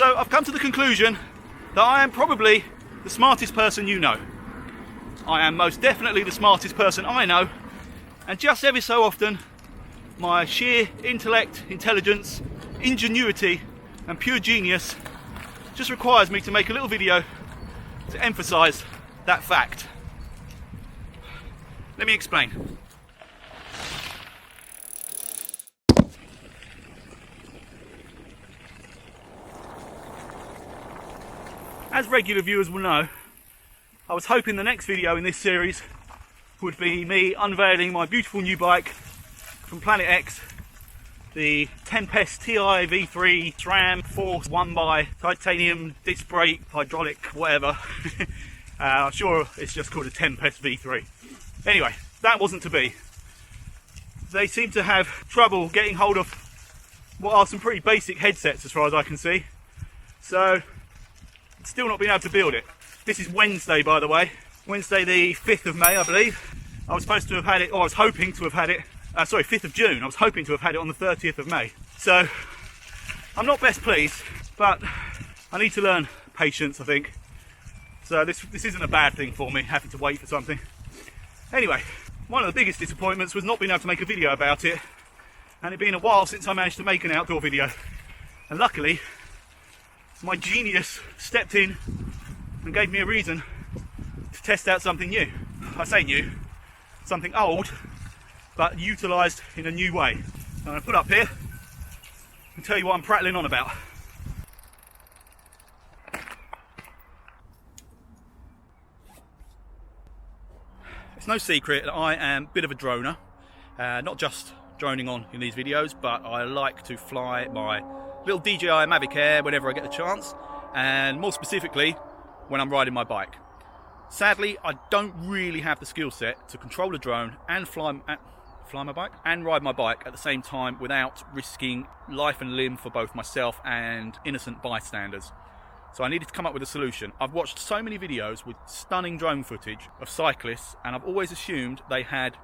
So I've come to the conclusion that I am probably the smartest person you know. I am most definitely the smartest person I know, and just every so often my sheer intellect, intelligence, ingenuity and pure genius just requires me to make a little video to emphasise that fact. Let me explain. As regular viewers will know, I was hoping the next video in this series would be me unveiling my beautiful new bike from Planet X, the Tempest TI V3 SRAM Force 1x titanium disc brake hydraulic whatever. I'm sure it's just called a Tempest V3. Anyway, that wasn't to be. They seem to have trouble getting hold of what are some pretty basic headsets as far as I can see. So, still not been able to build it. This is Wednesday, by the way. Wednesday the 5th of May, I believe. I was supposed to have had it, or I was hoping to have had it, 5th of June. I was hoping to have had it on the 30th of May. So, I'm not best pleased, but I need to learn patience, I think. So this isn't a bad thing for me, having to wait for something. Anyway, one of the biggest disappointments was not being able to make a video about it, and it being a while since I managed to make an outdoor video. And luckily, my genius stepped in and gave me a reason to test out something new. I say new, something old, but utilised in a new way. I'm going to put up here and tell you what I'm prattling on about. It's no secret that I am a bit of a droner, not just droning on in these videos, but I like to fly my little DJI Mavic Air whenever I get the chance, and more specifically when I'm riding my bike. Sadly, I don't really have the skill set to control a drone and fly my bike and ride my bike at the same time without risking life and limb for both myself and innocent bystanders. So I needed to come up with a solution. I've watched so many videos with stunning drone footage of cyclists, and I've always assumed they had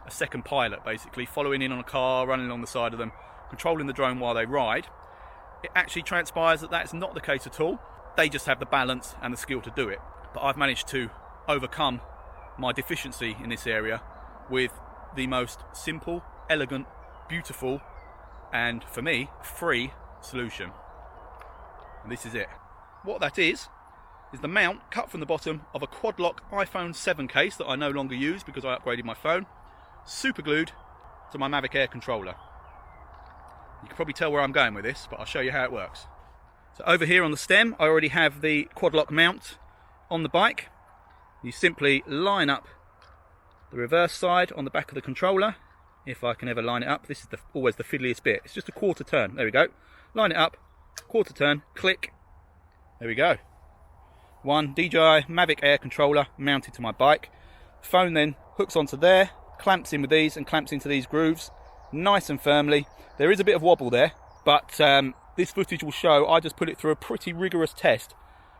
a second pilot, basically following in on a car, running along the side of them, controlling the drone while they ride. It actually transpires that that's not the case at all. They just have the balance and the skill to do it. But I've managed to overcome my deficiency in this area with the most simple, elegant, beautiful, and for me, free solution. And this is it. What that is the mount cut from the bottom of a quad-lock iPhone 7 case that I no longer use because I upgraded my phone, super glued to my Mavic Air controller. You can probably tell where I'm going with this, but I'll show you how it works. So over here on the stem, I already have the quad-lock mount on the bike. You simply line up the reverse side on the back of the controller. If I can ever line it up, this is always the fiddliest bit. It's just a quarter turn. There we go. Line it up, quarter turn, click. There we go. One DJI Mavic Air controller mounted to my bike. Phone then hooks onto there, clamps in with these and clamps into these grooves nice and firmly. There is a bit of wobble there, but this footage will show I just put it through a pretty rigorous test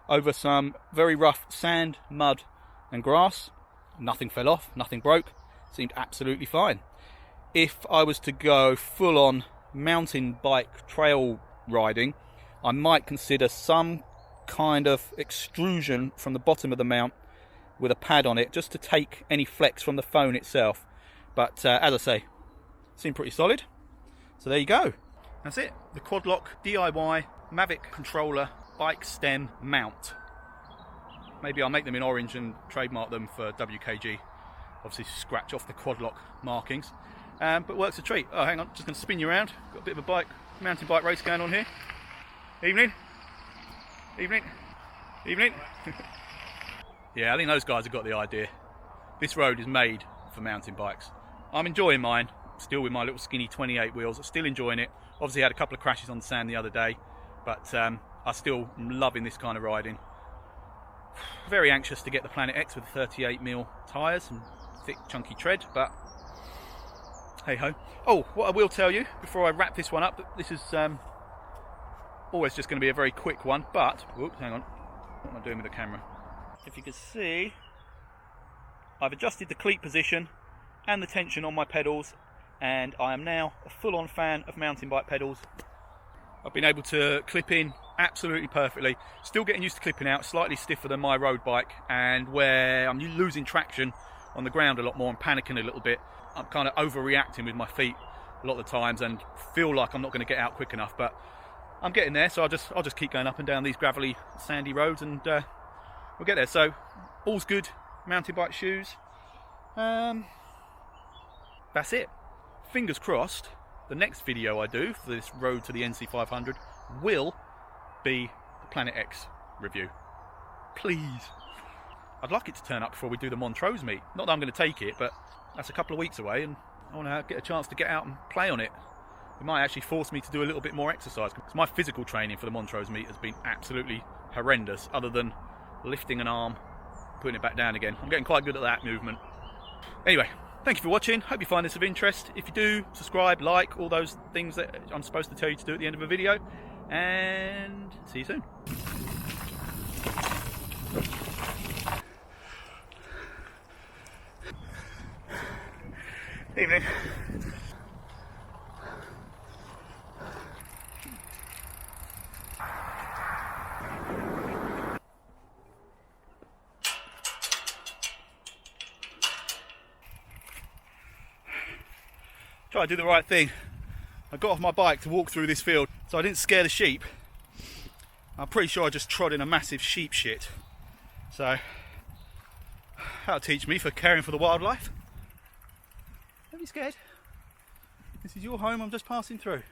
over some very rough sand, mud and grass. Nothing fell off, nothing broke, seemed absolutely fine. If I was to go full on mountain bike trail riding, I might consider some kind of extrusion from the bottom of the mount with a pad on it just to take any flex from the phone itself. But as I say, seemed pretty solid. So there you go. That's it. The quad-lock DIY Mavic controller bike stem mount. Maybe I'll make them in orange and trademark them for WKG. Obviously scratch off the quad-lock markings. But works a treat. Oh, hang on, just going to spin you around. Got a bit of a mountain bike race going on here. Evening. Evening. Evening. Yeah, I think those guys have got the idea. This road is made for mountain bikes. I'm enjoying mine, still with my little skinny 28 wheels. I'm still enjoying it. Obviously had a couple of crashes on the sand the other day, but I still am loving this kind of riding. Very anxious to get the Planet X with 38mm tyres and thick chunky tread, but hey ho. Oh, what I will tell you before I wrap this one up, this is always just going to be a very quick one, but whoops, hang on, what am I doing with the camera? If you can see, I've adjusted the cleat position and the tension on my pedals, and I am now a full-on fan of mountain bike pedals. I've been able to clip in absolutely perfectly. Still getting used to clipping out, slightly stiffer than my road bike, and where I'm losing traction on the ground a lot more and panicking a little bit. I'm kind of overreacting with my feet a lot of the times and feel like I'm not going to get out quick enough, but I'm getting there, so I'll just keep going up and down these gravelly, sandy roads, and we'll get there. So all's good. Mountain bike shoes. That's it. Fingers crossed, the next video I do for this road to the NC500 will be the Planet X review. Please. I'd like it to turn up before we do the Montrose meet. Not that I'm going to take it, but that's a couple of weeks away, and I want to get a chance to get out and play on it. It might actually force me to do a little bit more exercise, because my physical training for the Montrose meet has been absolutely horrendous, other than lifting an arm, putting it back down again. I'm getting quite good at that movement. Anyway, thank you for watching. Hope you find this of interest. If you do, subscribe, like, all those things that I'm supposed to tell you to do at the end of a video. And see you soon. Evening. Try to do the right thing. I got off my bike to walk through this field so I didn't scare the sheep. I'm pretty sure I just trod in a massive sheep shit. So that'll teach me for caring for the wildlife. Don't be scared. This is your home, I'm just passing through.